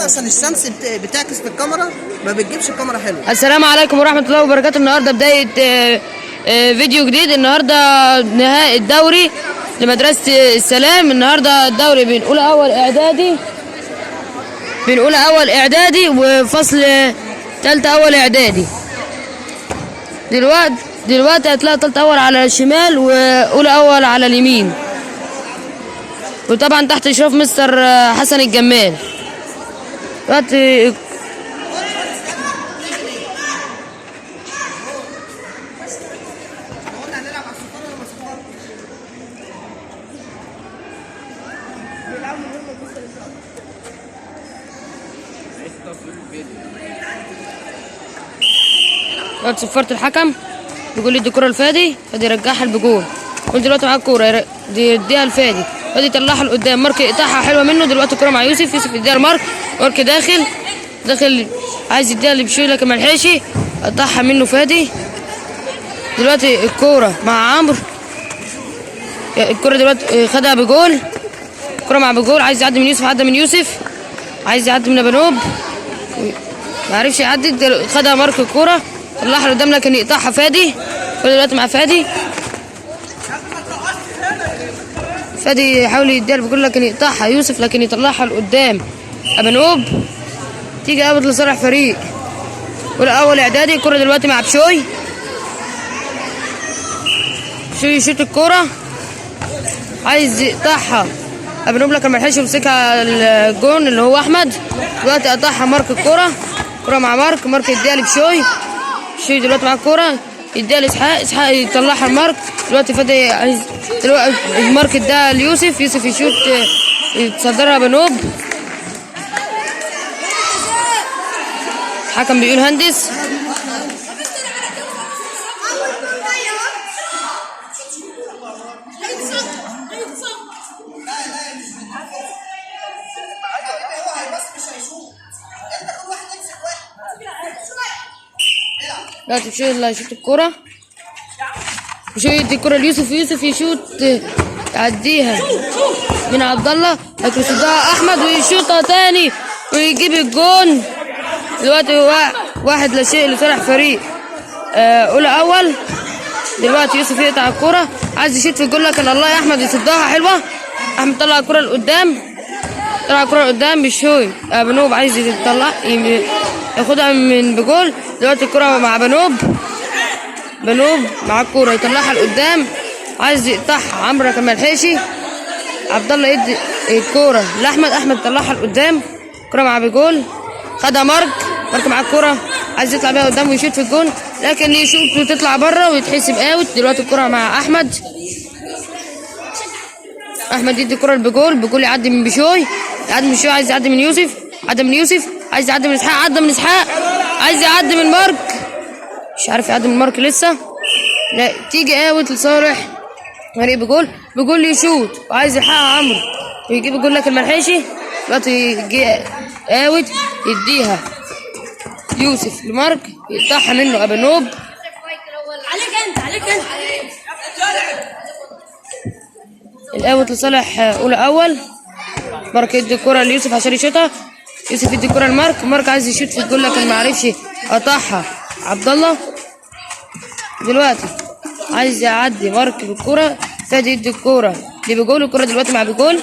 اصلا الشمس بتعكس في الكاميرا، ما بتجيبش الكاميرا حلوه. السلام عليكم ورحمة الله وبركاته. النهارده بداية فيديو جديد. النهارده نهائي الدوري لمدرسة السلام. النهارده الدوري بين أولى أول إعدادي وفصل تالتة أول إعدادي. دلوقتي هتلاقي تالتة أول على الشمال وأولى أول على اليمين، وطبعا تحت إشراف مستر حسن الجمال. دلوقتي صفرت الحكم بيقول لي دي كرة لفادي، فادي يرجعها لبجول. قلت دلوقتي معاه الكورة يديها لفادي، فادي يطلعها لقدام، مارك يقطعها حلوة منه. دلوقتي الكورة مع يوسف يديها لمارك، مارك داخل عايز يديها لبشوي لكن ما لحقش، قطعها منه فادي. دلوقتي الكورة مع عمرو، الكورة دلوقتي خدها بجول، الكورة مع بجول، عايز يعدي من يوسف، عدى من يوسف، عايز يعدي من بنوب ما عرفش يعدي. خدها مارك الكورة طلعها لقدام لكن يقطعها فادي. دلوقتي مع فادي يحاول يديها بجول لكن يقطعها يوسف، لكن يطلعها لقدام بنوب، تيجي قابض لصالح فريق والأول إعدادي. الكورة دلوقتي مع بشوي يشوط الكورة، عايز يقطعها بنوب لكن ما لحقش يمسكها الجون اللي هو أحمد. دلوقتي قطعها مارك الكورة مع مارك يديها لبشوي، دلوقتي مع الكورة يديها لإسحاق يطلعها لمارك. دلوقتي فادي عايز مارك اداها ليوسف، يشوط يتصدرها بنوب. الحكم بيقول هندس. دلوقتي بشوي اللي هيشوط الكورة، بشوي يدي الكورة ليوسف، يشوط يعديها من عبد الله لكن يصدها أحمد ويشوطها تاني ويجيب الجون. دلوقتي 1-0 لصالح فريق أولى أول. دلوقتي يوسف يقطع الكورة، عايز يشوط في الجول لكن الله يا أحمد يصدها حلوة. أحمد طلع الكورة لقدام، بشوي بنوب عايز ياخدها من بجول. دلوقتي الكرة مع بنوب مع الكرة يطلعها لقدام، عايز يقطعها عمرو لكن ما لحقش. عبد الله يدي الكرة لأحمد يطلعها لقدام، الكرة مع بجول، خدها مارك مع الكرة عايز يطلع بيها قدام ويشوط في الجول لكن يشوط وتطلع بره ويتحسب اوت. دلوقتي الكرة مع أحمد يدي الكرة لبجول، يعدي من بشوي، عايز يعدي من يوسف، عايز يعدي من إسحاق، عايز يعدي من مارك، مش عارف يعدي من مارك لسه. لا تيجي اوت لصالح فريق بجول يشوط وعايز يلحقها عمرو ويجيب الجول لكن ما لحقش. دلوقتي يجي اوت يديها يوسف لمارك يقطعها منه بنوب. عليك انت الاوت لصالح اولى اول. مارك يدي الكرة ليوسف عشان يشوطها، يوسف يدي الكرة لمارك عايز يشوط في الجول لكن ما عرفش، قطعها عبد الله. دلوقتي عايز يعدي مارك بالكرة، فادي يدي الكرة لبجول، الكرة دلوقتي مع بجول،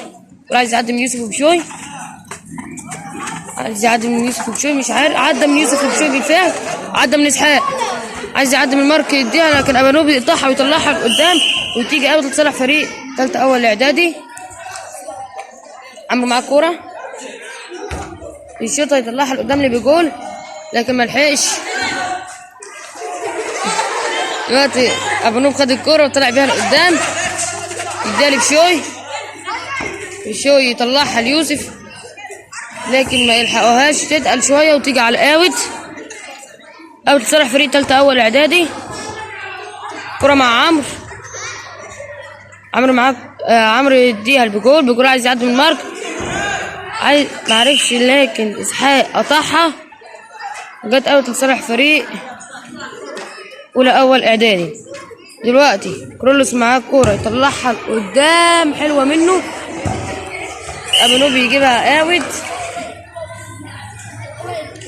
عايز يعدي من يوسف وبشوي، مش عارف عدى من يوسف وبشوي بالفعل، عدى من إسحاق، عايز يعدي من مارك يديها لكن أبانوب يقطعها ويطلعها لقدام وتيجي اوت لصالح فريق تالتة أول إعدادي. عمرو مع الكورة يشوطها يطلعها لقدام بجول لكن ما لحقش. دلوقتي أبانوب خد الكورة وطلع بيها لقدام، يديها لبشوي يطلعها ليوسف لكن ما يلحقوهاش، تتقل شوية وتيجي على اوت لصالح فريق تالتة أول إعدادي. كرة مع عمرو يديها لبجول، عايز يعدي من مارك، معرفش لكن إسحاق قطعها وجت اوت لصالح فريق أولى أول إعدادي. دلوقتي كرولوس معاه الكورة يطلعها لقدام حلوة منه، أبانوب يجيبها اوت.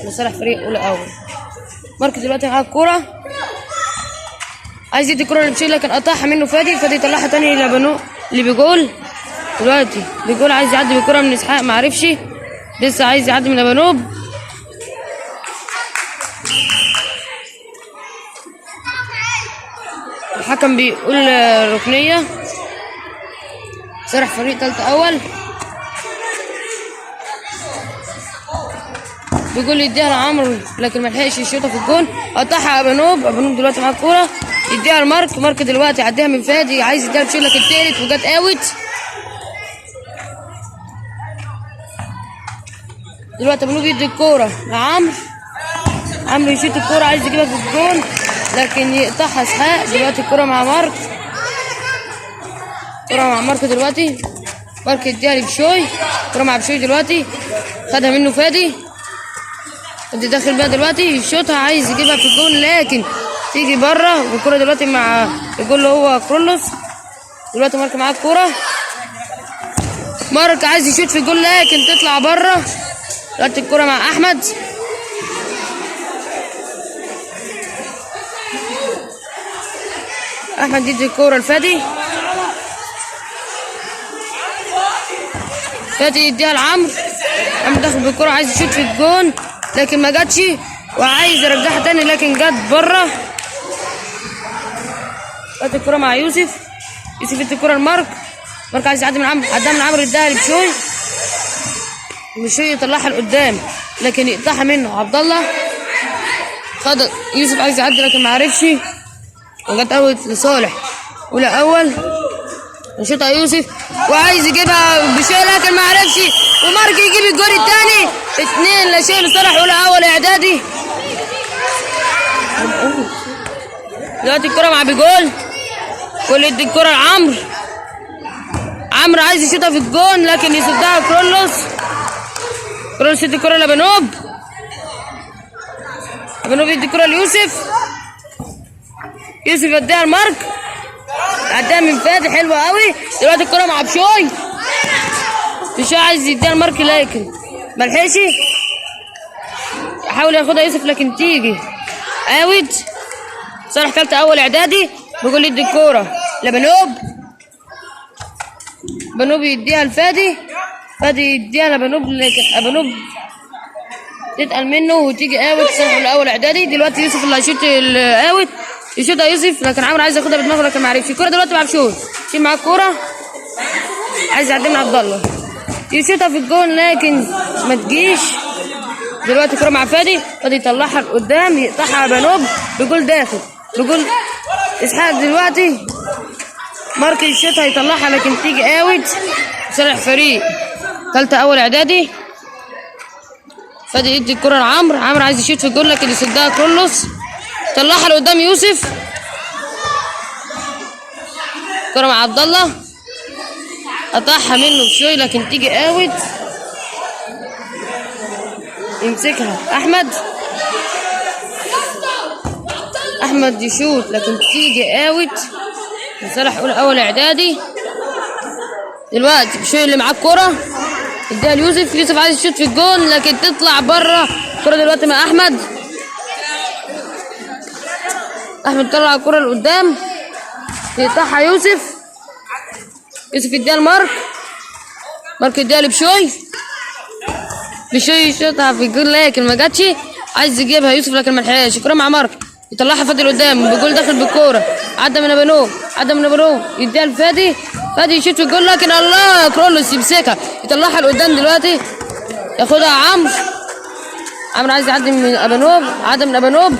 لصالح فريق اولى اول. مارك دلوقتي معاه الكوره، عايز يدي الكوره لبشوي لكن قطعها منه فادي. فادي يطلعها تاني لبنو اللي بيجول. دلوقتي بيجول عايز يعدي بالكوره من اسحاق، معرفش لسه عايز يعدي من ابانوب. الحكم بيقول ركنيه صالح فريق تالتة اول. بيقول يديها لعمرو لكن ملحقش يشوطها في الجون، قطعها ابانوب. ابانوب دلوقتي معاه الكوره يديها لمارك. مارك دلوقتي عديها من فادي، عايز يديها لبشوي لكن تقلت وجت اوت. دلوقتي ابانوب يدي الكوره لعمرو، عمرو يشوط الكوره عايز يجيبها في الجون لكن يقطعها اسحاق. دلوقتي الكوره مع مارك، الكوره مع مارك. دلوقتي مارك يديها لبشوي، الكوره مع بشوي دلوقتي خدها منه فادي. فادي داخل بقى دلوقتي يشوطها عايز يجيبها في الجون لكن تيجي بره. والكوره دلوقتي مع الجول اللي هو كرولوس. دلوقتي مارك معاه الكوره، مارك عايز يشوط في الجول لكن تطلع بره. دلوقتي الكوره مع احمد، احمد يدي الكوره لفادي، فادي يديها لعمرو. عمرو داخل بالكوره عايز يشوط في الجون لكن ما جاتش وعايز يرجعها تاني لكن جت بره. دلوقتي الكوره مع يوسف، يوسف يدي الكوره لمارك، مارك عايز يعدي من عمرو، عدها من عمرو يديها لبشوي، بشوي يطلعها لقدام لكن يقطعها منه عبد الله. خد يوسف عايز يعدي لكن ما عرفش وجت اوت لصالح اولى اول. يشوطها يوسف وعايز يجيبها بشوي لكن ما عرفش، ومارك يجيب الجول الثاني 2-0 لصالح اولى اول اعدادي. دلوقتي الكرة مع بيجول، كل يدي الكرة لعمرو، عمرو عايز يشوطها في الجون لكن يصدها كرولوس. كرولوس يدي الكرة لبنوب، بنوب يدي الكرة ليوسف، يوسف يديها لمارك، عدها من فادي حلوة قوي. دلوقتي الكرة مع بشوي، بشوي عايز يديها لمارك لكن ملحقش، يحاول ياخدها يوسف لكن تيجي اوت. صالح تالتة اول اعدادي بيقول يدي الكورة لبنوب، بنوب يديها لفادي، فادي يديها لبنوب لكن ابنوب تتقل منه وتيجي اوت. صالح الاول اعدادي. دلوقتي يوسف اللي هيشوط الاوت، يشوطها يوسف لكن عمرو عايز ياخدها بدماغه لكن ما عرفش. الكورة دلوقتي مع بشوي، يشيل معاه الكورة عايز يعدي من عبد الله، يشوطها في الجون لكن ما تجيش. دلوقتي الكورة مع فادي، فادي يطلعها لقدام يقطعها بنوب بجول داخل بجول اسحاق. دلوقتي مارك يشوطها يطلعها لكن تيجي اوت. صالح فريق تالتة اول اعدادي. فادي يدي الكرة لعمرو، عمرو عايز يشوط في الجول لكن يصدها كرولوس، طلعها لقدام يوسف. الكرة مع عبد الله، قطعها منه بشوي لكن تيجي اوت. يمسكها احمد يشوط لكن تيجي اوت لصالح اول اعدادي. دلوقتي بشوي اللي معاه الكرة اديها ليوسف، يوسف عايز يشوط في الجون لكن تطلع بره. الكرة دلوقتي مع احمد طلع الكرة لقدام يقطعها يوسف يديها لمارك، مارك يديها لبشوي، بشوي يشوطها في الجول لكن ما جاتش، عايز يجيبها يوسف لكن ما لحقش. الكرة مع مارك يطلعها فادي لقدام بجول داخل بالكورة، عدى من ابنوب يديها لفادي، فادي يشوط في الجول لكن الله كرولوس يمسكها يطلعها لقدام. دلوقتي ياخدها عمرو عايز يعدي من ابنوب، عدى من ابنوب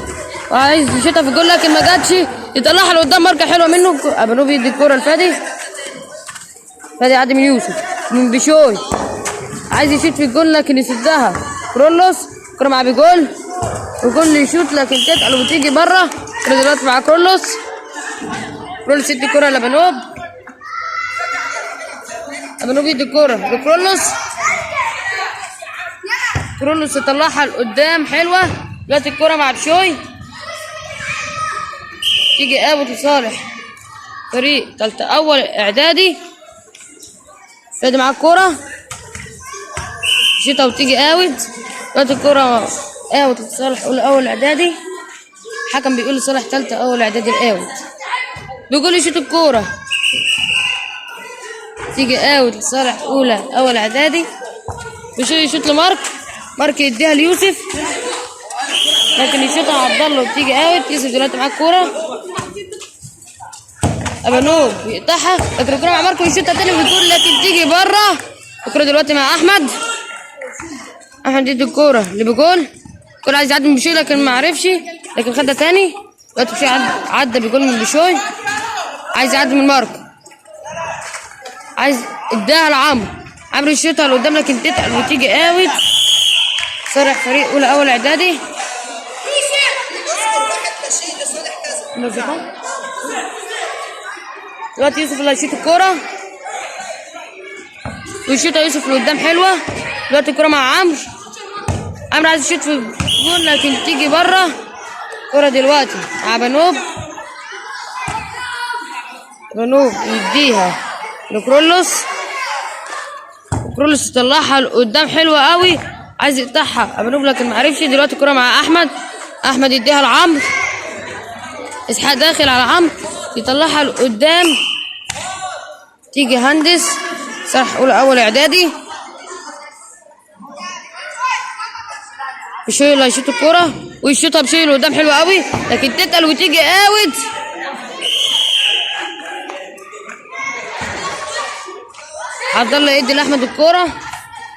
وعايز يشوطها في الجول لكن ما جاتش، يطلعها لقدام. ماركه حلوه منه، ابنوب يدي الكوره لفادي، فادي يعدي من يوسف من بشوي عايز يشوط في الجول لكن يسدها كرولوس. الكوره مع بيجول يشوط لكن تتقل وتيجي بره. الكوره دلوقتي مع كرولوس يدي الكوره لبنوب، ابنوب يدي الكوره كرولوس يطلعها لقدام حلوه. دلوقتي الكوره مع بشوي تيجي اوت لصالح فريق تالتة اول اعدادي. فادي معاه الكوره شيطه وتيجي اوت. دلوقتي الكوره اوت لصالح اول اعدادي. الحكم بيقول لصالح تالتة اول اعدادي الاوت. بيقول يشوط الكورة تيجي اوت لصالح اول اعدادي. يشوط لمارك، مارك يديها ليوسف لكن يشوطها عبد الله وبتيجي اوت. يوسف دلوقتي معاه الكورة، ابانوب يقطعها لكن الكورة مع مارك ويشوطها تاني بتقول لكن تيجي بره. الكورة دلوقتي مع احمد يدي الكورة اللي بجول. الكورة عايز يعدي من بشوي لكن ما عرفش، لكن خدها تاني. دلوقتي بشوي عدى بجول من بشوي، عايز يعدي من مارك، عايز اداها لعمرو يشوطها لقدام لكن تتقل وتيجي اوت. صالح فريق اول اعدادي. دلوقتي يوسف اللي هيشوط الكورة ويشوطها يوسف لقدام حلوة. دلوقتي الكورة مع عمرو عايز يشوط في الجول لكن تيجي بره. الكورة دلوقتي مع بنوب يديها لكرولوس يطلعها لقدام حلوة قوي، عايز يقطعها بنوب لكن معرفش. دلوقتي الكورة مع احمد يديها لعمرو، اسحاق داخل على عمرو يطلعها لقدام تيجي هندس. صح اول اعدادي. بشوي اللي هيشوط الكورة ويشوطها بشوي لقدام حلوة قوي لكن تتقل وتيجي اوت. عبد الله يدي لاحمد الكورة،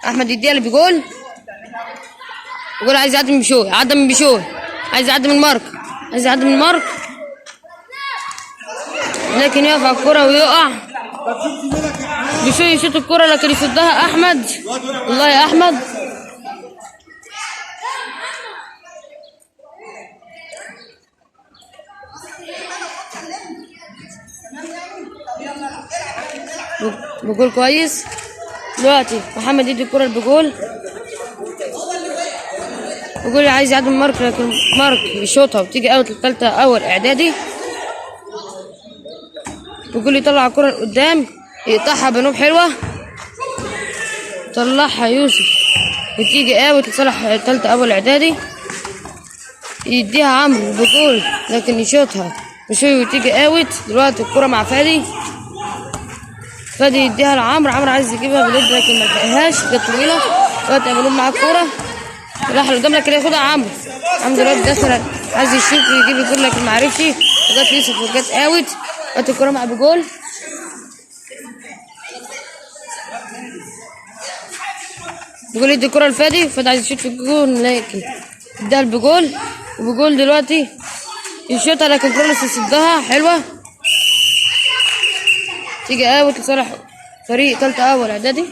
احمد يديها اللي بجول. عايز يعدي من بشوي، عدى من بشوي، عايز يعدي من مارك لكن يقف على الكورة ويقع. بشوي يشوط الكورة لكن يصدها احمد. والله يا احمد بجول كويس. دلوقتي محمد يدي الكرة بجول عايز يعدي من مارك لكن مارك يشوطها وبتيجي اوت التالتة اول اعدادي. بجول يطلع الكرة لقدام يقطعها بنوب حلوة، طلعها يوسف وتيجي اوت لصالح التالتة اول اعدادي. يديها عمرو بجول لكن يشوطها بشوي وتيجي اوت. دلوقتي الكرة مع فادي يديها لعمرو عايز يجيبها باليد لكن ما لقاهاش، كانت طويلة. دلوقتي ابو مع الكورة راح لقدام لكن ياخدها عمرو دلوقتي داخل عايز يشوط ويجيب الجول لكن ما عرفش. وجت يوسف وجت اوت. دلوقتي الكورة مع بجول يدي الكورة لفادي عايز يشوط في الجول لكن اداها بجول دلوقتي يشوطها لكن كرولوس يصدها حلوة تيجي اوت لصالح فريق تالتة اول اعدادي.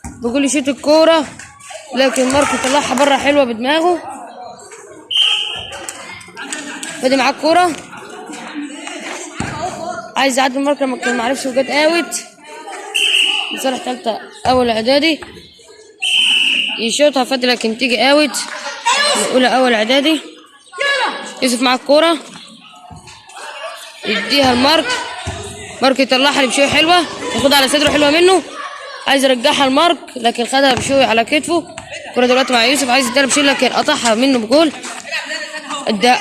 بقول يشوط الكورة لكن ماركو طلعها بره حلوة بدماغه. فادي معاه الكورة عايز يعدي ماركو لكن معرفش وجت اوت لصالح تالتة اول اعدادي. يشوطها فادي لكن تيجي اوت الاولى اول اعدادي. يوسف معاه الكورة يديها لمارك يطلعها بشوي حلوة ياخدها على صدره حلوة منه، عايز يرجعها لمارك لكن خدها بشوي على كتفه. الكورة دلوقتي مع يوسف عايز يديها بشوي لكن قطعها منه بجول.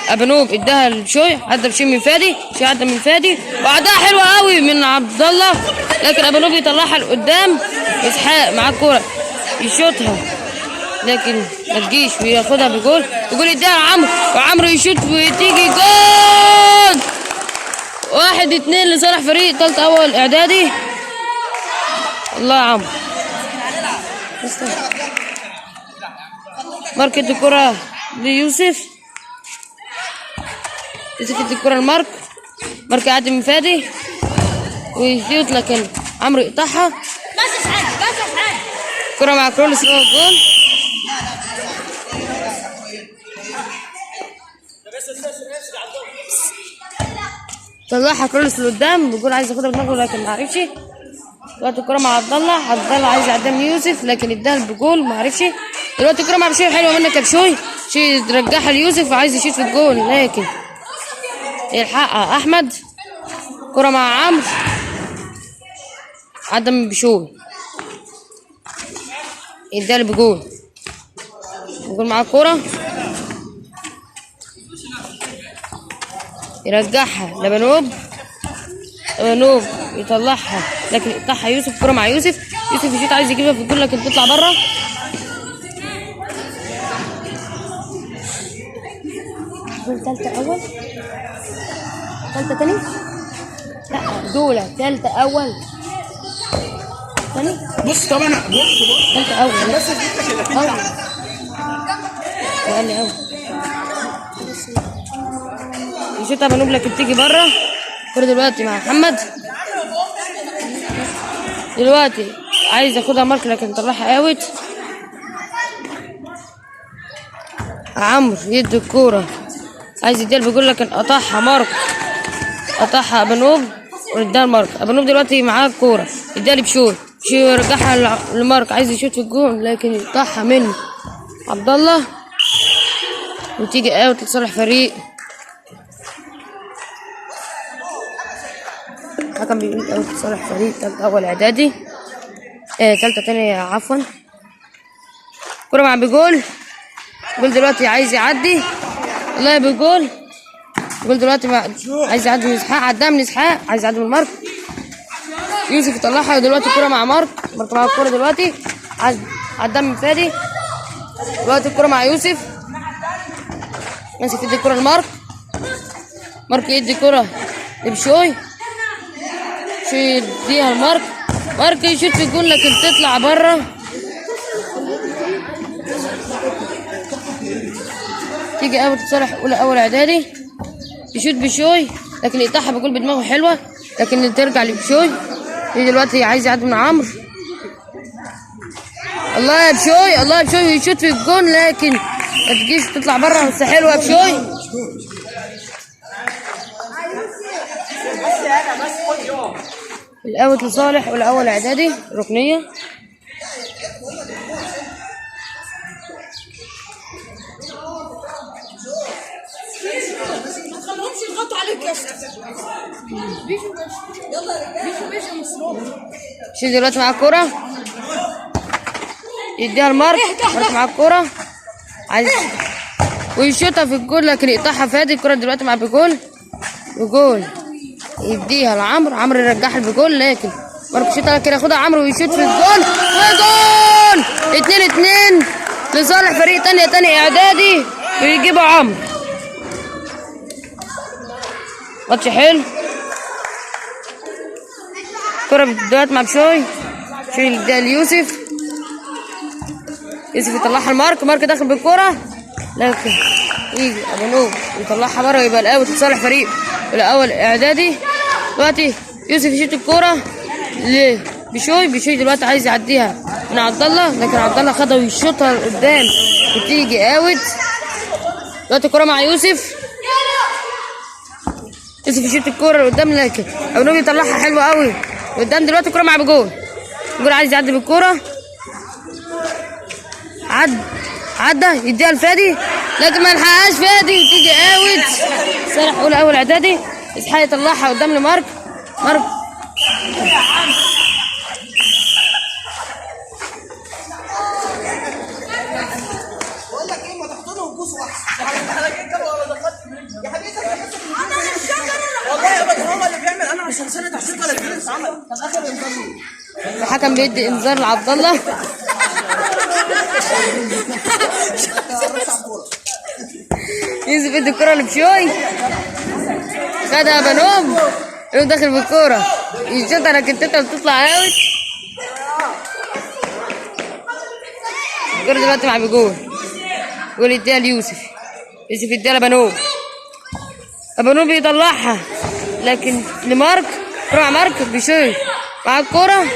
ابانوب اداها لبشوي عدى بشوي من فادي، عدى من فادي وعدها حلوة قوي من عبد الله لكن ابانوب يطلعها لقدام. اسحاق معاه الكورة يشوطها لكن ما تجيش وياخدها بجول يديها لعمرو وعمرو يشوط وتيجي جول. 1-2 لصالح فريق تالتة اول اعدادي. الله يا عمرو. مارك يدي الكرة ليوسف يدي الكرة لمارك يعدي من فادي ويشوط لكن عمرو يقطعها. الكرة مع كرولوس هو الجول. طلعها كرولوس لقدام بيقول عايز ياخدها بدماغه لكن ما عرفش. دلوقتي الكرة مع عبد الله عايز يعديها من يوسف لكن اداها بجول ما عرفش. دلوقتي الكرة مع بشوي حلوة منك يا بشوي يرجعها ليوسف وعايز يشوط في الجول لكن يلحقها احمد. كرة مع عمرو عدى من بشوي اداها بجول. يكون معاه الكورة يرجعها لبنوب. بنوب يطلعها لكن يقطعها يوسف. الكورة مع يوسف. يوسف يشوط عايز يجيبها في الجول لكن تطلع بره. تالتة أول تالتة تاني. لا دولة تالتة أول تاني. بص طب انا بص تالتة أول بس اديتك اللي فيه أول. قال لي أول يشوطها بنوب لكن تيجي بره. الكورة دلوقتي مع محمد. دلوقتي عايز ياخدها مارك لكن طلعها اوت. عمرو يدي الكورة عايز يديها بيقول لكن قطعها مارك. قطعها بنوب واداها لمارك. بنوب دلوقتي معاه الكورة يديها لبشوي. بشوي يرجعها لمارك عايز يشوط في الجون لكن يقطعها من عبد الله وتيجي اوت لصالح فريق. الحكم بيقول اوت لصالح فريق تالتة أول إعدادي. تالتة تانية عفوا. كرة مع بيجول. بيجول دلوقتي عايز يعدي. والله يا بيجول. بيجول دلوقتي عايز يعدي من إسحاق. عدها من إسحاق عايز يعدي من مارك. يوسف يطلعها دلوقتي. الكرة مع مارك. مارك مع الكرة دلوقتي عدها من فادي. دلوقتي الكرة مع يوسف. ماسك يدي الكرة لمارك. مارك يدي الكرة لبشوي. بشوي يديها لمارك. مارك يشوط في الجون لكن تطلع بره. تيجي اوت لصالح اول اعدادي. يشوط بشوي لكن يقطعها بجول بدماغه حلوه لكن ترجع لبشوي. دلوقتي عايز يعدي من عمرو. الله يا بشوي. الله يا بشوي يشوط في الجون لكن ما تجيش تطلع بره. بس حلوه يا بشوي. الاوت لصالح والاول اعدادي ركنيه. شيل دلوقتي مع الكوره يديها لمارك. مارك مع الكوره عايز ويشوطها في الجول لكن يقطعها فادي. الكوره دلوقتي مع بيجول. بيجول يديها لعمرو. عمرو يرجعها بجول لكن مارك يشوطها لكن ياخدها عمرو ويشوط في الجول وجول. 2-2 لصالح فريق تاني اعدادي ويجيبوا عمرو. ماتش حلو. الكرة دلوقتي مع بشوي. بشوي يديها ليوسف. يوسف يطلعها لمارك. مارك داخل بالكرة لكن يجي بنوب يطلعها بره ويبقى الاوت لصالح فريق الاول اعدادي. دلوقتي يوسف يشوط الكرة لبشوي. بشوي دلوقتي عايز يعديها من عبد الله لكن عبد الله خدها ويشوطها لقدام وتيجي اوت. دلوقتي الكرة مع يوسف. يوسف يشوط الكرة لقدام لكن بنوب يطلعها حلوة قوي قدام. دلوقتي الكرة مع بجول. بجول عايز يعدي بالكرة. عدى يديها لفادي لكن ما لحقهاش فادي وتيجي اوت. صالح اول اعدادي. اسحاق يطلعها قدام لمارك. مارك بقول لك ايه ما تحضنه وبوسه احسن. انا جيت كده ولا دخلت يا حبيبي انا مش شاطر والله ابدا. هو اللي بيعمل. انا عشان سنه تحسين ولا الجنس عمل كان اخر انذار. الحكم بيدي انذار لعبد الله. يوسف يدي الكرة لبشوي. خدها بنوب. بنوب داخل بالكرة يشوطها لكن تطلع اوت. الكرة دلوقتي مع بيجول. بيجول يديها ليوسف. يوسف يديها لبنوب. بنوب يطلعها لكن لمارك. كرة مع مارك. بشوي مع الكرة.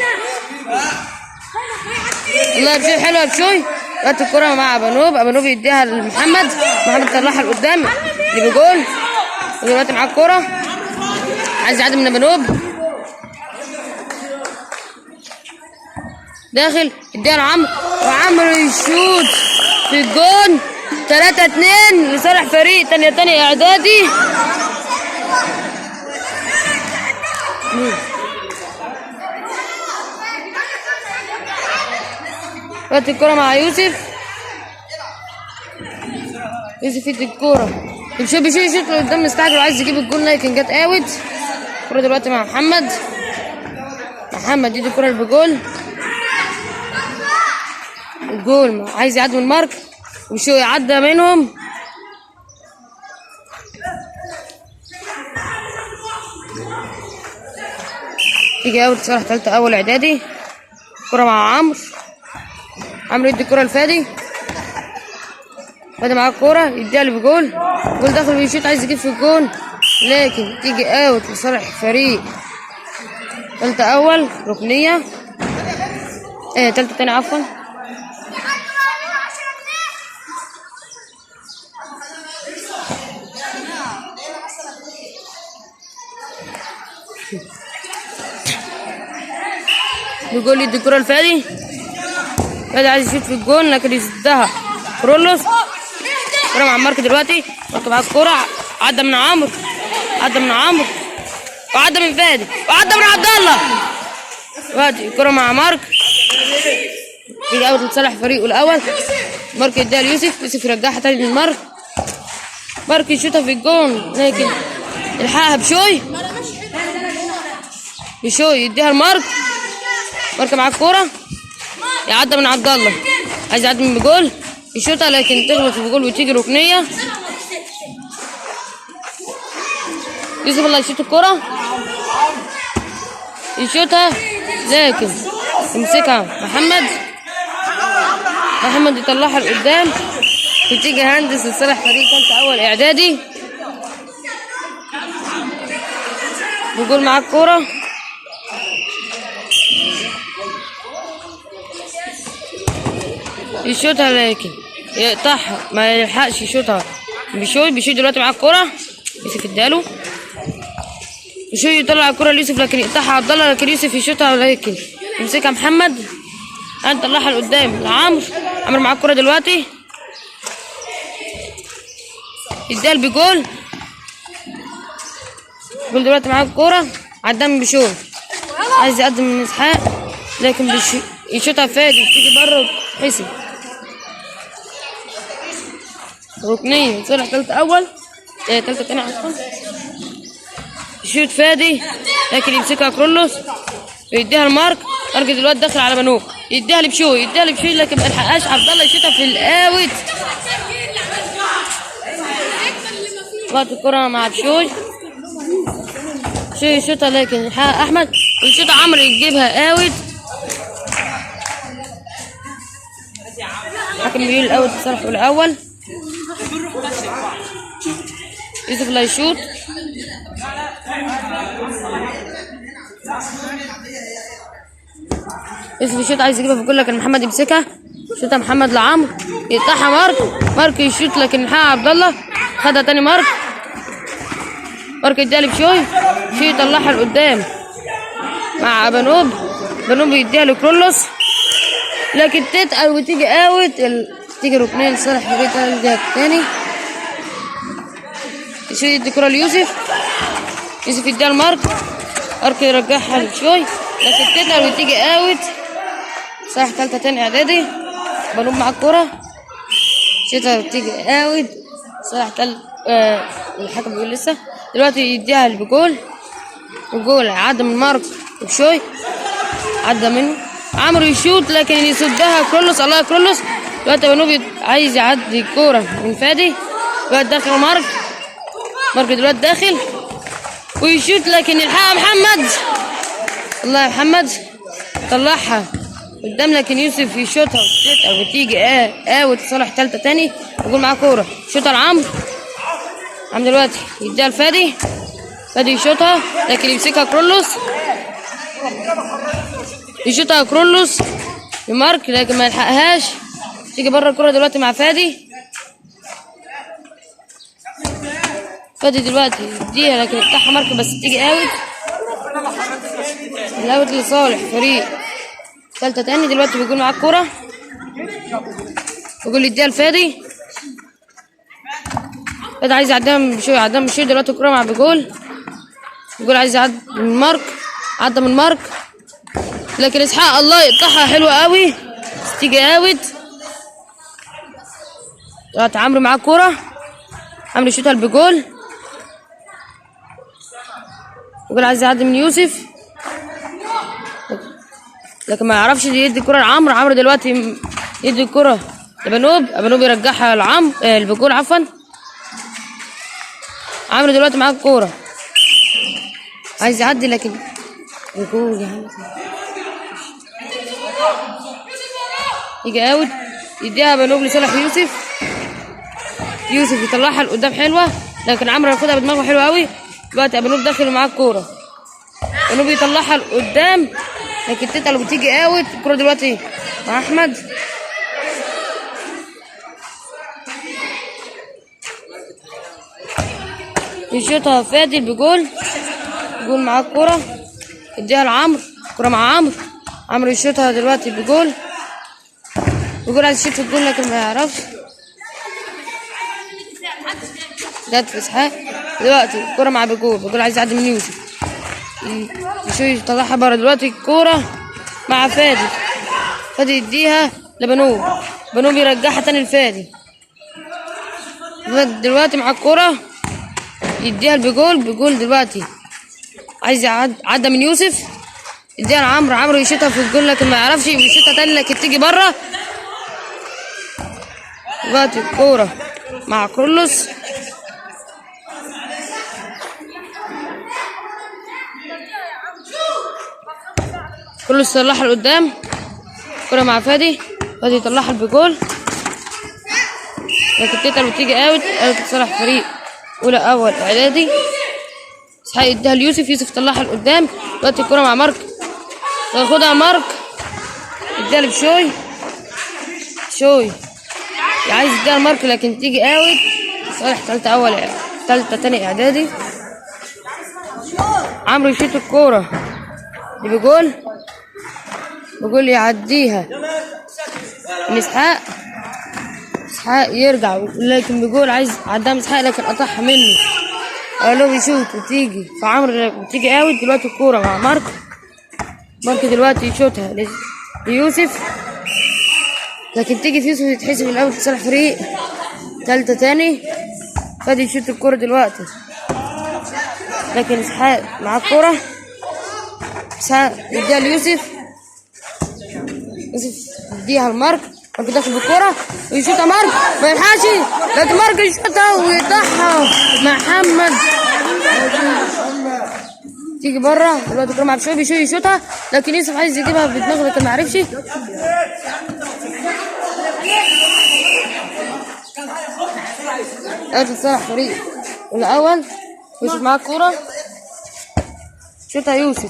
الله بشوي حلوة بشوي. دلوقتي الكرة مع بنوب يديها لمحمد. محمد يطلعها لقدام اللي بجول. ودلوقتي معاه الكرة عايز يعدي من بنوب. داخل يديها لعمرو وعمرو يشوط في الجون. 3-2 لصالح فريق تاني اعدادي. دلوقتي الكرة مع يوسف. يوسف يدي الكورة بيشوط يشوط قدام مستعجل وعايز يجيب الجول لكن جت اوت. الكورة دلوقتي مع محمد يدي الكورة بجول. الجول عايز يعدي من المارك وشو يعدى منهم. تيجي اوت صالح تالتة اول اعدادي. كرة مع عمرو يدي الكرة لفادي. فادي معاه الكورة يديها له بجول. جول داخل ويشوط عايز يجيب في الجول لكن تيجي اوت لصالح فريق تالتة اول ركنية. تالتة تاني عفوا. بيقول يدي الكرة لفادي. فادي عايز يشوط في الجون لكن يسدها كرولوس. كرة مع مارك دلوقتي. مارك معاه الكرة عدى من عمرو وعدى من فادي وعدى من عبد الله. دلوقتي الكرة مع مارك يجي اوت لصالح فريقه الاول. مارك يديها ليوسف يرجعها تاني من مارك يشوطها في الجون لكن يلحقها بشوي يديها لمارك. مارك معاه الكورة يعدى من عبد الله عايز يعدي من بجول يشوطها لكن تخبط في بجول وتيجي ركنية. يوسف الله يشوط الكورة يشوطها لكن يمسكها محمد يطلعها لقدام وتيجي هندس لصالح فريق تالتة اول اعدادي. بجول معاه الكورة يشوطها لكن يقطعها ما يلحقش يشوطها. بيشوي دلوقتي معاه الكورة. يوسف اداله بيشوي يطلع الكورة ليوسف لكن يقطعها عبد الله لكن يوسف يشوطها لكن يمسكها محمد هنطلعها لقدام لعمرو معاه الكورة دلوقتي يديها بجول. جول دلوقتي معاه الكورة عدى من بيشوي عايز يقدم من اسحاق لكن يشوطها فادي تيجي بره حسب ركنية صالح تالتة اول تالتة تاني عفوا. يشوط فادي لكن يمسكها كرولوس ويديها لمارك. مارك دلوقتي داخل على بنوك يديها لبشوي لكن ما يلحقهاش عبد الله يشوطها في الاوت. وقت الكرة مع بشوي يشوطها لكن يلحقها احمد ويشوطها عمرو يجيبها اوت. حكم بيقول الاوت لصالح الاول. يوسف لا يشوط يشوط عايز يجيبها في الجول لكن محمد يمسكها شوطها محمد لعمرو يقطعها مارك يشوط لكن يلحقها عبد الله خدها تاني مارك يديها لبشوي يطلعها لقدام مع بنوب يديها لكرولوس لكن تتقل وتيجي اوت تيجي ركنيه لصالح فريق التاني. يدي كرة ليوسف يديها لمارك يرجعها لشوي لكن تتقل وتيجي اوت صالح تالتة تاني اعدادي. بنوب مع الكرة شوطها وتيجي اوت صالح الحكم بيقول لسه دلوقتي يديها بجول. الجول عدى من مارك وشوي عدى منه عمرو يشوط لكن يصدها كرولوس. الله كرولوس دلوقتي بنوب عايز يعدي الكورة من فادي دلوقتي داخل مارك دلوقتي داخل ويشوط لكن يلحقها محمد. الله يا محمد طلعها قدام لكن يوسف يشوطها وتيجي اوت صالح تالتة تاني. يقول معاه كورة شوطها لعمرو دلوقتي يديها لفادي يشوطها لكن يمسكها كرولوس يشوطها كرولوس لمارك لكن ما يلحقهاش تيجي بره الكرة دلوقتي مع فادي دلوقتي يديها لكن يفتحها مارك بس تيجي اوت. الاوت لصالح فريق تالتة تاني. دلوقتي بيقول معاه الكورة بيقول يديها لفادي عايز يعديها من بشوي دلوقتي الكورة مع بيقول عايز يعدي من مارك عدى من مارك لكن اسحاق الله يقطعها حلوة قوي تيجي اوت. دلوقتي عمرو معاه الكورة عمرو يشوطها بجول. الجول عايز يعدي من يوسف لكن ما يعرفش يدي الكرة لعمرو. عمرو دلوقتي يدي الكرة لبنوب. بنوب يرجعها لعمرو البجول عفوا. عمرو دلوقتي معاه الكورة عايز يعدي لكن بجول. يعني يجي اوت يديها بنوب لصالح يوسف. يوسف يطلعها لقدام حلوة لكن عمرو ياخدها بدماغه حلوة قوي. دلوقتي بنوب داخل معاه الكورة. بنوب يطلعها لقدام لكن تتقل وتيجي اوت. الكورة دلوقتي مع احمد. يشوطها فادي بجول. جول معاه الكورة يديها لعمرو. الكورة مع عمرو. عمرو يشوطها دلوقتي بجول. بجول عايز يشوط في الجول لكن ما يعرفش. جت في اسحاق. دلوقتي الكورة مع بجول. بجول عايز يعدي من يوسف. يشوف يطلعها بره. دلوقتي الكورة مع فادي. فادي يديها لبنوب. بنوب يرجعها تاني لفادي. دلوقتي مع الكورة يديها لبجول. بجول دلوقتي عايز عدى من يوسف يديها لعمرو. عمرو يشوطها في الجول لكن ما يعرفش. يشوطها تاني لكن تيجي بره. دلوقتي الكورة مع كرولوس. كرولوس طلعها لقدام. الكورة مع فادي. فادي يطلعها بجول لكن تتقل وتيجي اوت. اوت لصالح فريق اولى اول اعدادي. اسحاق يديها ليوسف. يوسف يطلعها لقدام. دلوقتي الكورة مع مارك. ياخدها مارك يديها لبشوي. شوي عايز يديها لمارك لكن تيجي اوت صالح تالتة تاني اعدادي. عمرو يشوط الكورة دي بجول. بجول يعديها من اسحاق. اسحاق يرجع لكن بجول عايز عدها من اسحاق لكن قطعها منه. قال له يشوط وتيجي فعمرو وتيجي اوت. دلوقتي الكورة مع مارك. مارك دلوقتي يشوطها ليوسف لكن تيجي في يوسف يتحسب الاوت لصالح فريق تالتة تاني. فادي يشوط الكورة دلوقتي لكن اسحاق مع الكورة. اسحاق يديها ليوسف. يوسف يديها لمارك. مارك داخل بالكورة ويشوطها مارك ما يلحقش لكن مارك يشوطها ويقطعها محمد تيجي بره. دلوقتي الكورة مع بشوي. بشوي يشوطها لكن يوسف عايز يجيبها بدماغه لكن ما عرفش. اوت لصالح فريق الاول. يوسف معاه الكورة. شوطها يوسف.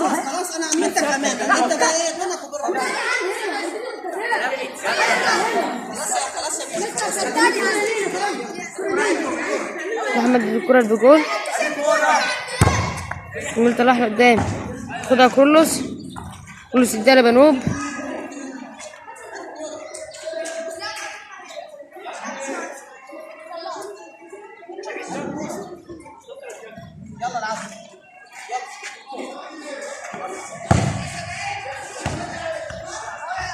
خلاص انا عملت كمان. انت بقى ايه انا كبر. محمد الكرة بجول. كمل طلعها لقدام. خدها كرولوس. كرولوس يديها لبنوب. يلا العب.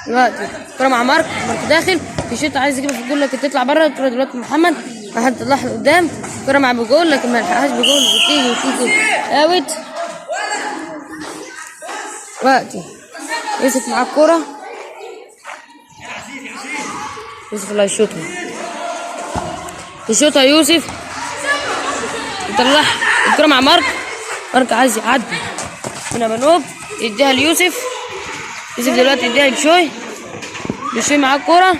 دلوقتي الكرة مع مارك. مارك داخل يشوط عايز يجيبها في الجول لكن تطلع بره. الكرة دلوقتي محمد. محمد طلعها لقدام. الكرة مع بجول لكن ما لحقهاش بجول وتيجي اوت. دلوقتي يوسف مع الكرة. يوسف اللي يشوطها يوسف يطلعها. الكرة مع مارك. مارك عايز يعدي هنا. بنوب يديها ليوسف. يوسف دلوقتي يديها لبشوي. بشوي معاه الكرة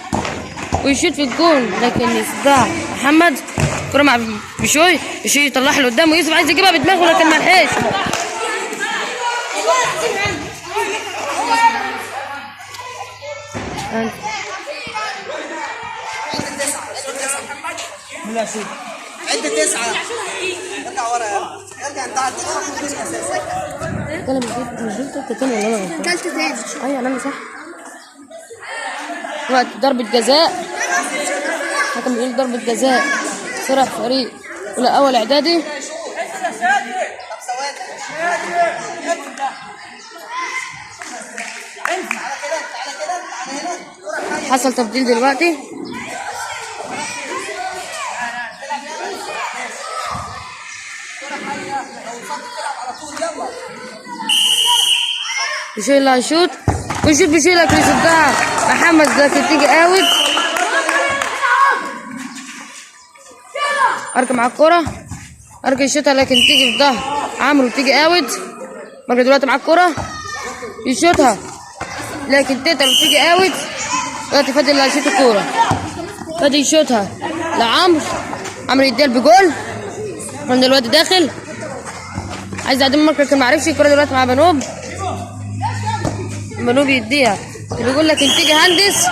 ويشوط في الجون لكن يصدها محمد. الكرة مع بشوي. بشوي يطلعها لقدام ويوسف عايز يجيبها بدماغه لكن ما لحقش. عد 9. ارجع ورا يلا. ارجع انت عديت اساسا. انا مش قلت تاني ولا انا غلطان؟ قلت تاني. ايوه انا صح. وقت ضربة جزاء. حكم بيقول ضربة جزاء. صراحة فريق اولى اول اعدادي. حصل تبديل دلوقتي. بشوي اللي هيشوط ويشوط بشوي لكن يصدها محمد لكن تيجي اوت. اركب مع الكرة اركب يشوطها لكن تيجي في ظهر عمرو تيجي اوت. مركز دلوقتي مع الكرة يشوطها لكن تقدر وتيجي اوت. دلوقتي فادي اللي هيشوط الكورة. فادي يشوطها لعمرو. عمرو يديها بجول. من دلوقتي داخل عايز يعدي المركز لكن معرفش. الكورة دلوقتي مع بنوب. بنوب يديها بيقول لك تيجي هندس.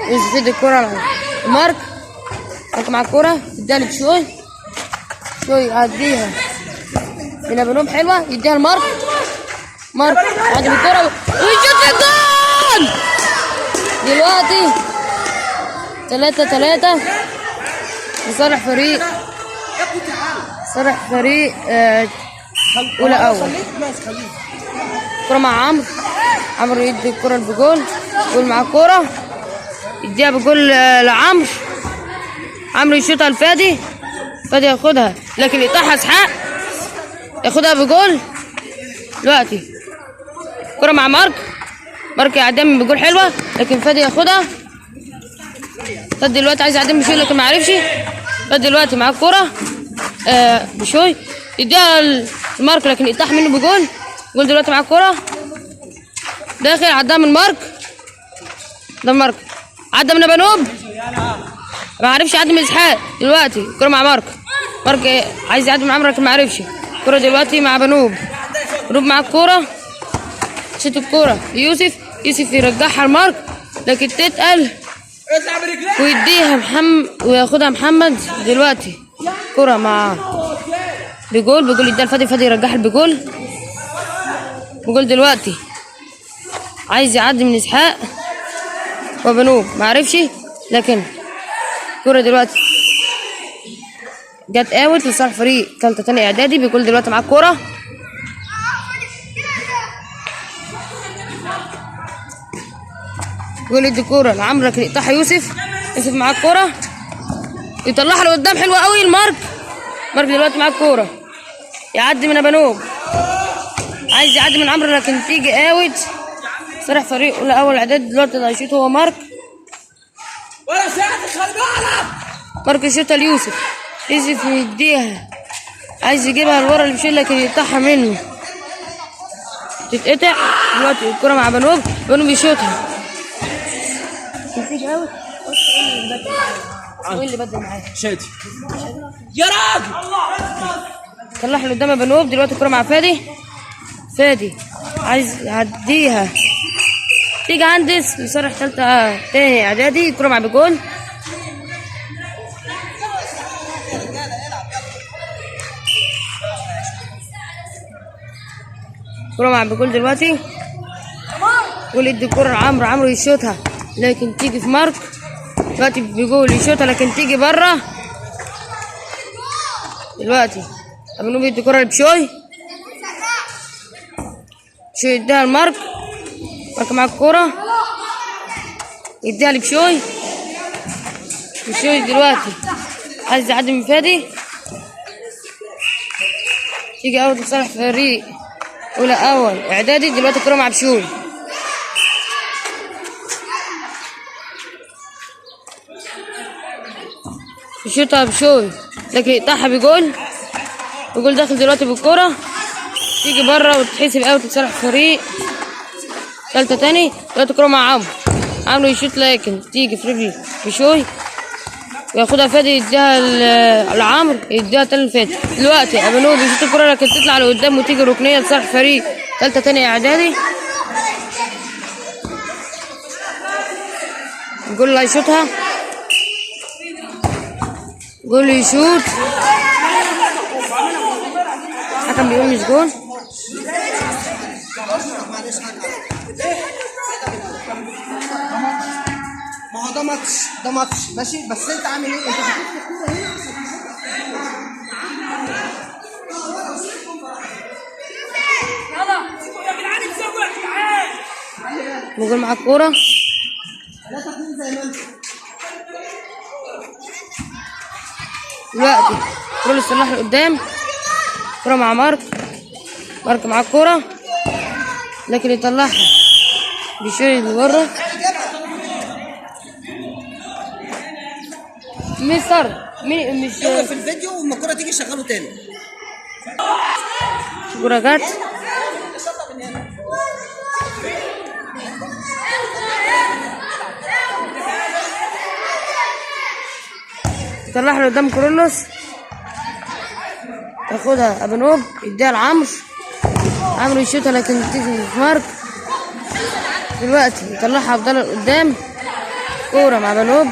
يزيد الكرة مارك. مارك مع الكرة يديها لبشوي. شوي يعديها من بنوب حلوة يديها لمارك. مارك يعدي بالكرة ويشوط الجول. دلوقتي 3-3 لصالح فريق اولى اول. كرة مع عمرو يدي الكرة بجول. جول مع الكرة يديها بجول لعمرو. عمرو يشوطها لفادي. فادي ياخدها لكن يقطعها اسحاق ياخدها بجول. دلوقتي كرة مع مارك يعديها من بجول حلوة لكن فادي ياخدها. فادي دلوقتي عايز يعديها بشوي لكن معرفش. فادي دلوقتي مع الكرة بشوي يديها لمارك لكن يقطعها منه بجول. جول دلوقتي مع الكرة داخل عداها من مارك. ده مارك عدى من بنوب ما عرفش يعدي من اسحاق. دلوقتي الكرة مع مارك عايز يعدي من عمرو لكن ما عرفش. الكرة دلوقتي مع بنوب مع الكرة شوت الكرة يوسف يرجعها لمارك لكن تتقل ويديها وياخدها محمد. دلوقتي كرة مع بجول يديها لفادي يرجعها بجول. دلوقتي عايز يعدي من اسحاق وبنوب ما عرفش لكن الكرة دلوقتي جت اوت لصالح فريق ثالثة تاني اعدادي. بيقول دلوقتي معاه الكرة يقول يدي الكرة لعمرو لكن يقطعها يوسف معاه الكرة يطلعها لقدام حلوة قوي المارك. مارك دلوقتي معاه الكرة يعدي من بنوب عايز يعدي من عمرو لكن تيجي اوت. صالح فريق اول اعدادي. دلوقتي اللي هيشوط هو مارك. مارك يشوطها ليوسف يديها عايز يجيبها لورا اللي بيشيل لكن يقطعها منه تتقطع. دلوقتي الكرة مع بنوب يشوطها تيجي اوت. اللي بدل معاه شادي يا راجل طلعها لقدام بنوب. دلوقتي الكرة مع فادي عايز يعديها تيجي هندس لصالح ثالثة تاني اعدادي. الكرة مع بجول. الكرة مع بجول دلوقتي. بجول يدي الكرة لعمرو يشوطها لكن تيجي في مارك. دلوقتي بجول يشوطها لكن تيجي بره. دلوقتي بنوب يدي الكرة لبشوي. بشوي يديها لمارك. مع الكرة يديها لبشوي. دلوقتي عايز يعدي من فادي تيجي اوت لصالح فريق اولى اول اعدادي. دلوقتي الكرة مع بشوي. يشوطها بشوي لكن يقطعها بجول. داخل دلوقتي بالكرة تيجي بره وتتحسب اوت لصالح فريق ثالثة تاني. دلوقتي الكرة مع عمرو يشوط لكن تيجي في رجل بشوي وياخدها فادي يديها لعمرو يديها تاني لفادي. دلوقتي بنوب يشوط الكرة لكن تطلع لقدام وتيجي ركنية لصالح فريق ثالثة تاني اعدادي. الجول اللي هيشوطها جول يشوط. الحكم بيقول مش جول. ما هو هو ده ماتش، ده ماتش ماشي، بس انت عامل ايه؟ انت بيقول معاك كورة 3-2 زي ما انت. دلوقتي كرة لصلاح لقدام، كرة مع مارك معاه الكورة لكن يطلعها بيشيل لبره. مستر مش في الفيديو وما الكوره تيجي شغله تاني. الكورة جت يطلعها لقدام كورولوس، ياخدها ابنوب يديها لعمرو يشوتها لكن تيجي في مارك. دلوقتي يطلعها عبد الله لقدام، كورة مع بنوب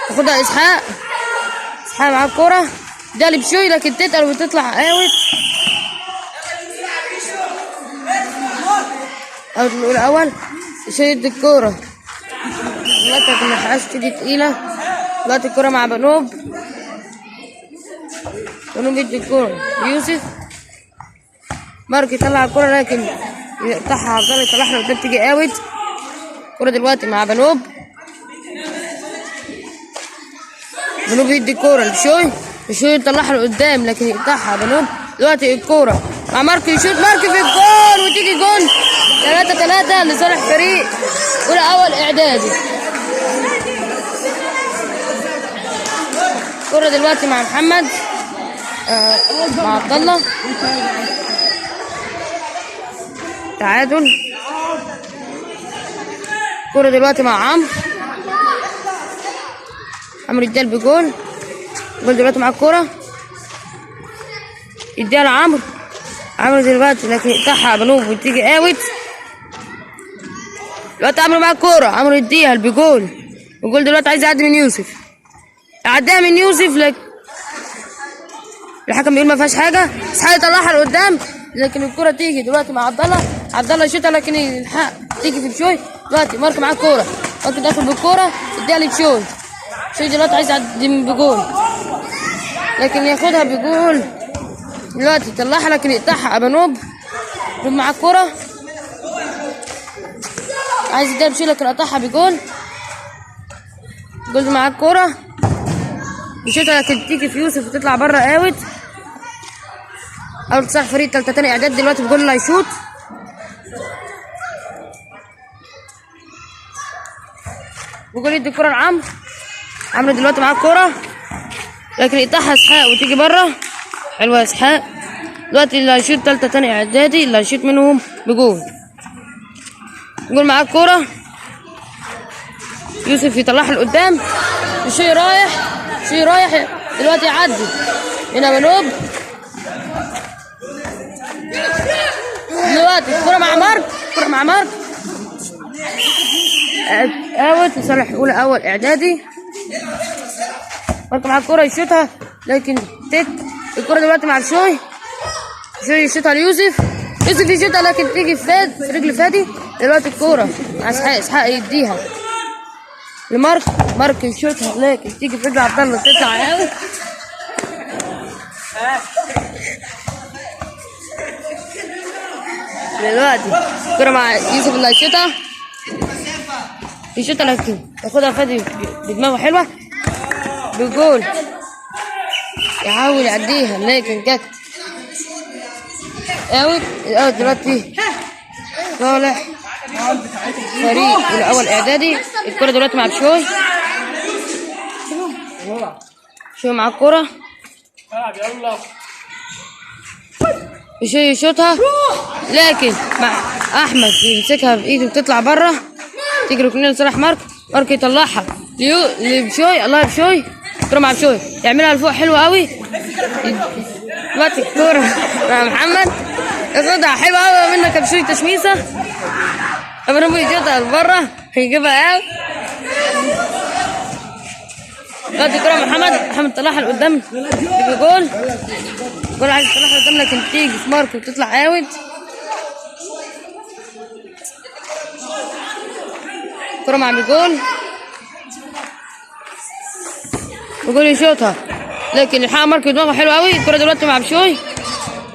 ياخدها اسحاق معاه الكورة ده اللي بشوي لكن تتقل وتطلع اوت. الاول يشوي يدي الكورة دلوقتي ما لحقهاش تيجي تقيلة. دلوقتي الكورة مع بنوب يدي الكورة يوسف، مارك يطلع الكورة لكن يقطعها عبد الله يطلعها لقدام تيجي اوت. الكورة دلوقتي مع بنوب يدي الكورة لشوي يطلعها لقدام لكن يقطعها بنوب. دلوقتي الكورة مع مارك يشوط، مارك في الجول وتيجي جول 3-3 لصالح فريق أولى أول إعدادي. الكورة دلوقتي مع محمد مع عبد الله، تعادل. الكورة دلوقتي مع عمرو يديها بجول، جول دلوقتي مع الكورة يديها لعمرو دلوقتي لكن يقطعها بنوب وتيجي اوت. دلوقتي عمرو مع الكورة، عمرو يديها بجول، الجول دلوقتي عايز يعدي من يوسف، يعديها من يوسف لكن الحكم بيقول ما فيهاش حاجة. اسحاق يطلعها لقدام لكن الكورة تيجي دلوقتي مع عبد الله يشوطها لكن الحق تيجي في الشوي. دلوقتي مارك معاه الكورة، مارك داخل بالكورة يديها للشوي، شوي دلوقتي عايز يعدي بجول لكن ياخدها بجول. دلوقتي يطلعها لكن يقطعها ابنوب مع الكورة عايز يديها بشوي لكن قطعها بجول. جول مع الكورة يشوطها لكن تيجي في يوسف وتطلع بره اوت. اول صح فريق تالتة تاني اعداد دلوقتي بجول اللي هيشوط. بجول يدي الكورة لعمرو دلوقتي معاه الكورة لكن يقطعها اسحاق وتيجي بره. حلوة يا اسحاق. دلوقتي اللي هيشوط تالتة تاني اعدادي اللي هيشوط منهم بجول. جول معاه الكورة يوسف يطلعها لقدام، شيء رايح دلوقتي يعدي هنا بنوب. دلوقتي الكورة مع مارك اوت لصالح اولى اول اعدادي. مارك مع الكورة يشوطها لكن الكورة دلوقتي مع شوي يشوطها ليوسف، يشوطها لكن تيجي في رجل فادي. دلوقتي الكورة مع اسحاق يديها لمارك يشوطها لكن تيجي في رجل عبد الله تطلع اوت. دلوقتي الكورة مع يوسف اللي يشوطها لكن ياخدها فادي بدماغه حلوة بجول، يحاول يعديها لكن جت اوت. دلوقتي صالح فريق الاول اعدادي. الكرة دلوقتي مع شوي مع الكرة يشوطها لكن مع احمد يمسكها بايده وتطلع بره، تيجي ركنيه لصالح مارك يطلعها لبشوي. الله بشوي، الكرة مع بشوي يعملها لفوق حلوة قوي. دلوقتي الكرة مع محمد ياخدها حلوة قوي منك بشوي تشميسة، ابراهيم يشوطها لبره يجيبها اوت. دلوقتي الكرة محمد طلعها لقدام تجيب جول. الكرة عايز تطلعها لقدام لكن تيجي في مارك وتطلع اوت. الكرة مع بجول بيقول يشوطها لكن الحق مارك دماغه حلو قوي. الكرة دلوقتي مع بشوي،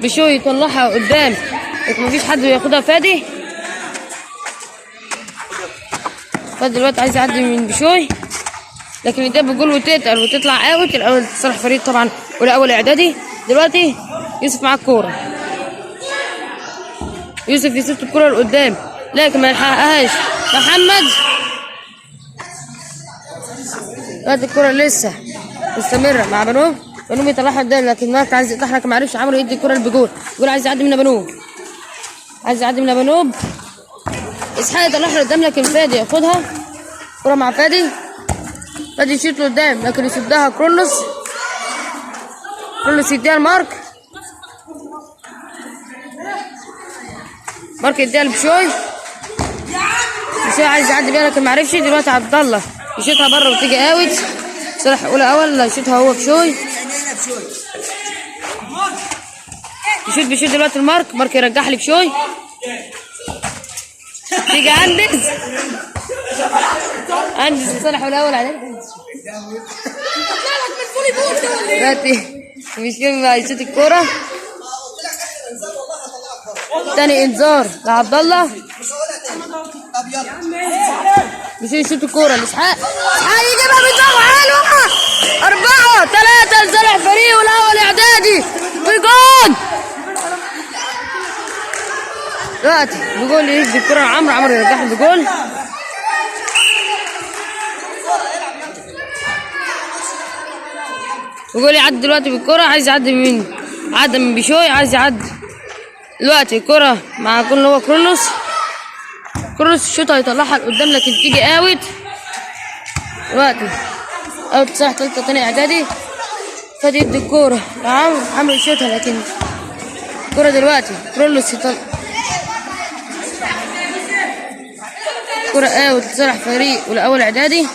بشوي يطلعها قدام لكن مفيش حد بياخدها. فادي دلوقتي عايز يعدي من بشوي لكن يديها بالجول وتتقل وتطلع اوت. الاول صالح فريد طبعا والاول اعدادي. دلوقتي يوسف معاه الكورة، يوسف يسيب الكرة لقدام لكن ما يلحقهاش محمد. دلوقتي الكرة لسه مستمرة مع بنوب، بنوب يطلعها قدام لكن مارك عايز يقطعها لكن ما عرفش عمرو يدي الكرة لبجول. بجول عايز يعدي منها بنوب، عايز يعدي منها بنوب. اسحاق يطلعها قدام لكن فادي ياخدها. كرة مع فادي، فادي يشوط لقدام لكن يصدها كرولوس. كرولوس يديها لمارك، مارك يديها لبشوي. بشوي عايز يعدي بيها لكن معرفش. دلوقتي عبد الله يشوطها بره وتيجي اوت. صالح اول يشوطها هو بشوي، يشوط بشوي دلوقتي المارك، مارك يرجعها لبشوي تيجي عندس صالح الاول عليه. دلوقتي بشوي بقى يشوط الكورة. تاني انذار لعبد الله. بشوي يشوط الكورة لاسحاق، اسحاق يجيبها بدماغه حلوة. 4-3 لصالح فريق والاول اعدادي وجول. دلوقتي بجول يدي الكرة لعمرو، عمرو يرجعها بجول. بجول يعدي دلوقتي بالكرة، عايز يعدي من عدى من بشوي، عايز يعدي دلوقتي الكرة مع كل هو كرولوس. كرولوس الشوطة يطلعها لقدام لكن تيجي اوت. دلوقتي اوت صح تالتة تاني اعدادي. فادي يدي الكورة لعمرو، عمرو يشوطها لكن الكرة دلوقتي كرولوس يطلع كرة اوت لصالح فريق والاول اعدادي.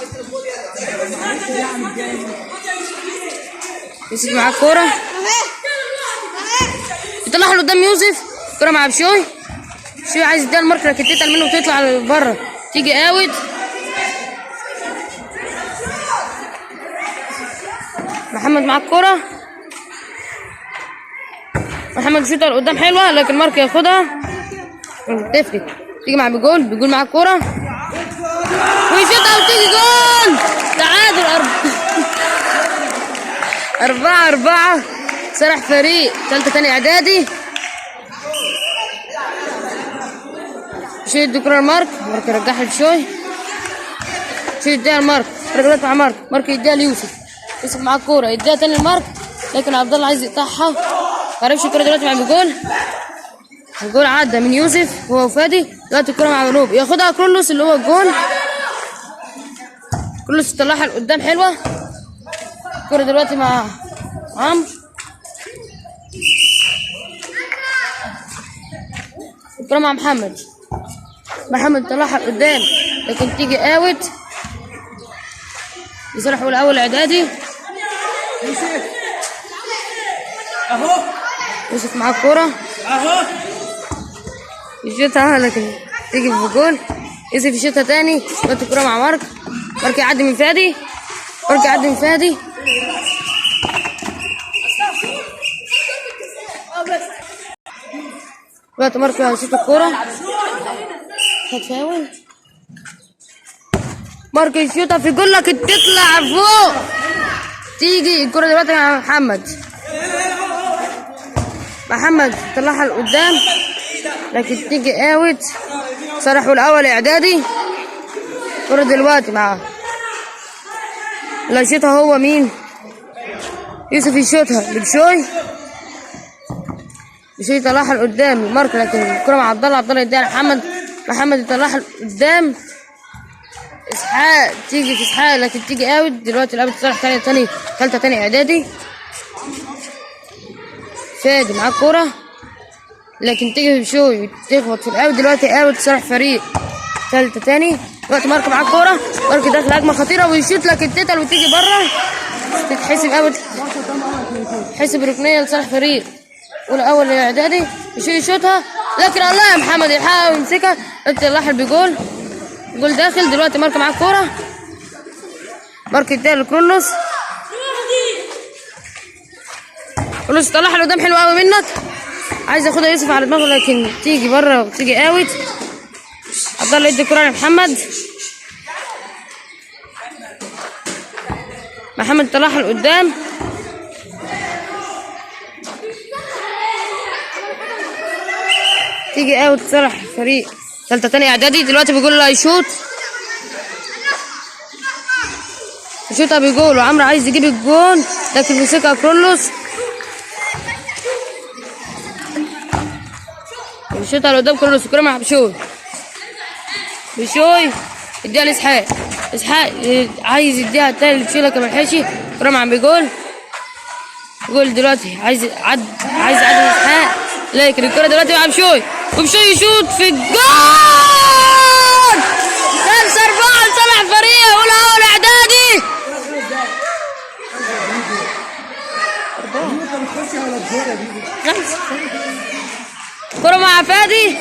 يوسف معاه الكورة يطلعها لقدام يوسف. كرة مع بشوي، بشوي عايز يديها المارك لكن تتقل منه وتطلع بره تيجي اوت. محمد معاه الكورة، محمد يشوطها لقدام حلوة لكن مارك ياخدها تفلت تيجي مع بجول. بجول معاه الكورة ويشوطها وتيجي جول. تعادل 4-4 صالح فريق تالتة تاني اعدادي. بشوي يدي الكورة لمارك، مارك يرجعها لبشوي. بشوي يديها لمارك، رجعت مع مارك، مارك يديها ليوسف. يوسف معاه الكورة يديها تاني لمارك لكن عبد الله عايز يقطعها معرفش. الكورة دلوقتي مع بجول، الجول عدى من يوسف هو وفادي. دلوقتي الكورة مع بنوب ياخدها كرولوس اللي هو الجول. كرولوس يطلعها لقدام حلوة. الكورة دلوقتي مع عمرو، الكورة مع محمد، محمد طلعها لقدام لكن تيجي اوت لصالح الاول اعدادي. يوسف معاه الكورة يشوطها لكن تيجي في جول. يوسف يشوطها تاني، دلوقتي الكورة مع مارك، مارك يعدي من فادي، مارك يعدي من فادي. دلوقتي مارك هيشوط الكورة، خد فاول، مارك يشوطها في جول لكن تطلع فوق تيجي الكورة دلوقتي مع محمد. محمد طلعها لقدام لكن تيجي اوت. صالح الاول اعدادي. الكورة دلوقتي مع اللي يشوطها هو مين؟ يوسف يشوطها لبشوي، بشوي يطلعها لقدام مارك لكن الكورة مع عبد الله، عبد الله يديها لمحمد، محمد يطلعها لقدام. اسحاق تيجي في اسحاق لكن تيجي اوت. دلوقتي الاوت صالح تالتة تاني اعدادي. فادي معاه الكورة لكن تيجي بشوي تخبط في الاوت. دلوقتي اوت صالح فريق تالتة تاني. دلوقتي مارك معاه الكورة، مارك داخل هجمة خطيرة ويشوط لكن تتقل وتيجي بره تتحسب اوت، تحسب ركنية لصالح فريق والاول الاعدادي. بشوي يشوطها لكن الله يا محمد يلحقها ويمسكها يطلعها بجول، جول داخل. دلوقتي مارك معاه الكورة، مارك يديها لكرولوس، كرولوس طلعها لقدام حلوه قوي منك. عايز ياخدها يوسف على دماغه لكن تيجي بره وتيجي اوت. عبد الله يدي الكرة لمحمد. محمد طلعها لقدام. تيجي اوت صالح فريق ثالثة تاني اعدادي. دلوقتي بيقول له هيشوط. يشوطها بيقول وعمرو عايز يجيب الجون لكن بيمسكها كرولوس. بيشوطها لقدام كرولوس. الكرة مع بشوي. بشوي يديها لاسحاق. اسحاق عايز يديها التاني لبشوي لكن ملحقش. الكرة مع بيقول. بيقول دلوقتي عايز يعدي اسحاق لكن الكرة دلوقتي مع بشوي. وبشوي يشوط في الجون 5-4 لصالح فريق اول اعدادي. كرة مع فادي.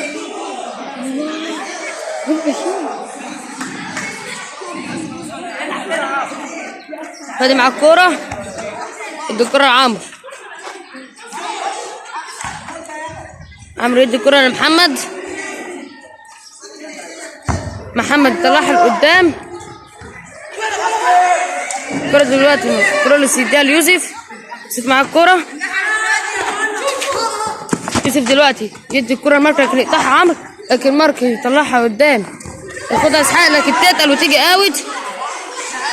فادي مع الكرة. يدي الكرة لعمرو. عمرو يدي الكرة لمحمد. محمد طلعها لقدام. الكرة دلوقتي كرولوس يديها ليوسف. يوسف مع الكرة. يوسف دلوقتي يدي الكرة لمارك لكن يقطعها عمرو لكن مارك يطلعها قدام. ياخدها اسحاق لكن تتقل وتيجي اوت.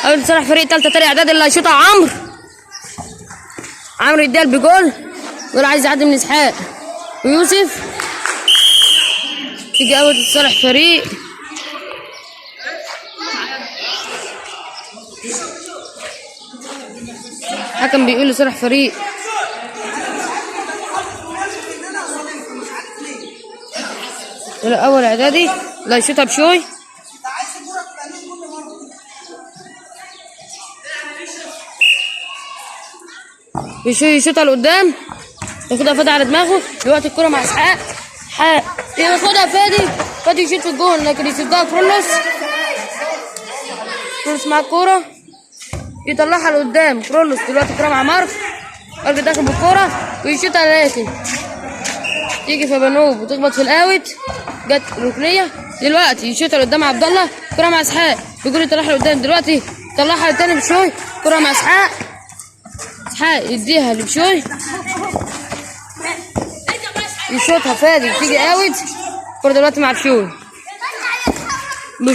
اوت صالح فريق تالتة تاني اعداد اللي هيشوطها عمرو يديها بجول. جول عايز يعدي من اسحاق ويوسف. تيجي اوت صالح فريق حكم بيقول لصالح فريق اول اعدادي اللي هيشوطها بشوي. بشوي يشوطها لقدام. ياخدها فادي على دماغه. دلوقتي الكرة مع اسحاق. ياخدها فادي يشوط في الجون لكن يسدها كرولوس. كرولوس مع الكرة يطلعها لقدام. كرولوس دلوقتي الكرة مع مارك داخل بالكرة ويشوطها لكن تيجي في بنوب وتخبط في الاوت. جت ركنية. دلوقتي يشوطها لقدام عبد الله. كرة مع اسحاق بيقول يطلعها لقدام. دلوقتي طلعها تاني بشوي. كرة مع اسحاق يديها لبشوي. يشوطها فادي تيجي اوت. الكرة دلوقتي مع بشوي.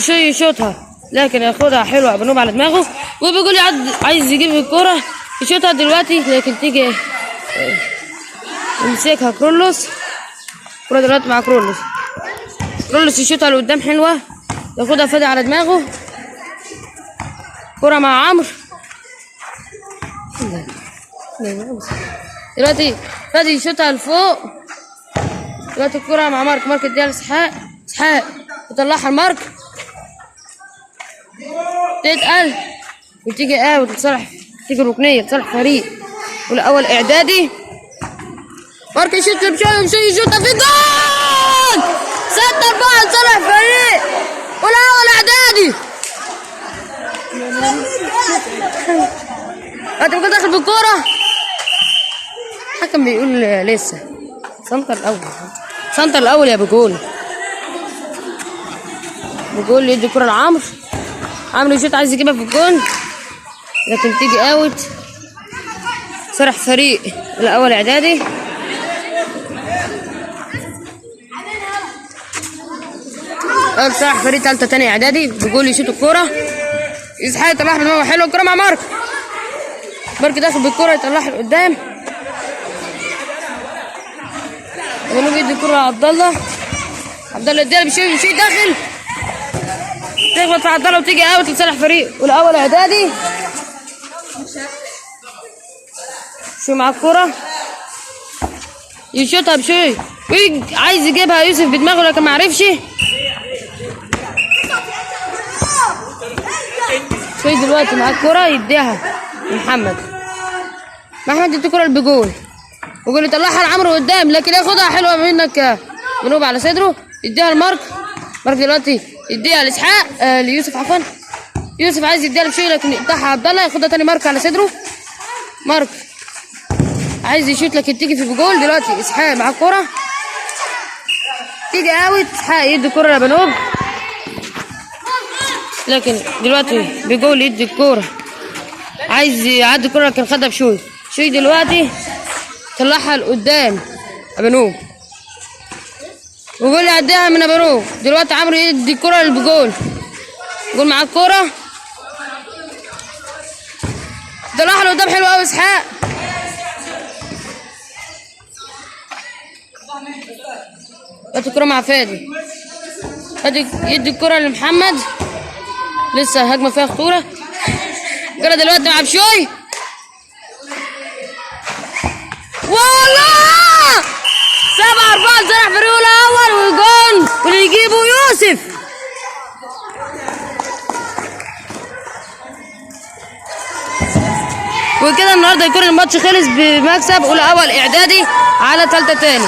يشوطها لكن ياخدها حلوة بنوب على دماغه وبيقول عايز يجيب الكرة. يشوطها دلوقتي لكن تيجي يمسكها كرولوس. الكرة دلوقتي مع كرولوس يشوطها لقدام حلوة. ياخدها فادي على دماغه. كرة مع عمرو. دلوقتي فادي يشوطها لفوق. دلوقتي الكرة مع مارك يديها لاسحاق. اسحاق يطلعها لمارك تتقل وتيجي اوت لصالح. تيجي ركنية لصالح فريق والاول اعدادي. مارك يشوط بشوي يشوطها في جول 6-4 لصالح فريق والاول اعدادي. انت بتقول داخل بالكورة. الحكم بيقول لسه سنتر الاول يا بجول يدي الكرة لعمرو. عمرو يشوط عايز يجيبها في الجون لكن تيجي اوت. صالح فريق الاول اعدادي. صالح فريق تالتة تاني اعدادي. بيقول يشوط الكرة. اسحاق يطلعها بدماغه حلوه. الكرة مع مارك داخل بالكرة يطلعها لقدام. بنوب يدي الكرة لعبد الله يديها بشوي داخل تخبط في عبد الله وتيجي اوت لصالح فريق والاول اعدادي. شو مع الكرة يشوطها بشوي عايز يجيبها يوسف بدماغه لكن ما عرفش. شوي دلوقتي مع الكرة يديها لمحمد. يدي الكرة لبجول. بجول يطلعها لعمرو قدام لكن ياخدها حلوة منك بنوب على صدره. يديها لمارك دلوقتي يديها لاسحاق ليوسف عفوا. يوسف عايز يديها لبشوي لكن يقطعها عبد الله. ياخدها تاني مارك على صدره. مارك عايز يشوط لكن تيجي في جول. دلوقتي اسحاق مع الكرة تيجي اوت. اسحاق يدي الكرة لبنوب، لكن دلوقتي بجول يدي الكرة، عايز يعدي الكرة لكن خدها بشوي. شوي دلوقتي طلعها لقدام بنوب، وجول يعديها من بنوب. دلوقتي عمرو يدي الكرة لبجول، جول مع الكرة طلعها لقدام حلو قوي اسحاق. دلوقتي الكرة مع فادي، فادي يدي الكرة لمحمد، لسه هجمة فيها خطورة. الكرة دلوقتي مع بشوي، والله 7-4 زرع فريقه الأول وجون، واللي يجيبه يوسف. وكده النهارده يكون الماتش خلص بمكسب أولى أول إعدادي على تالتة تاني.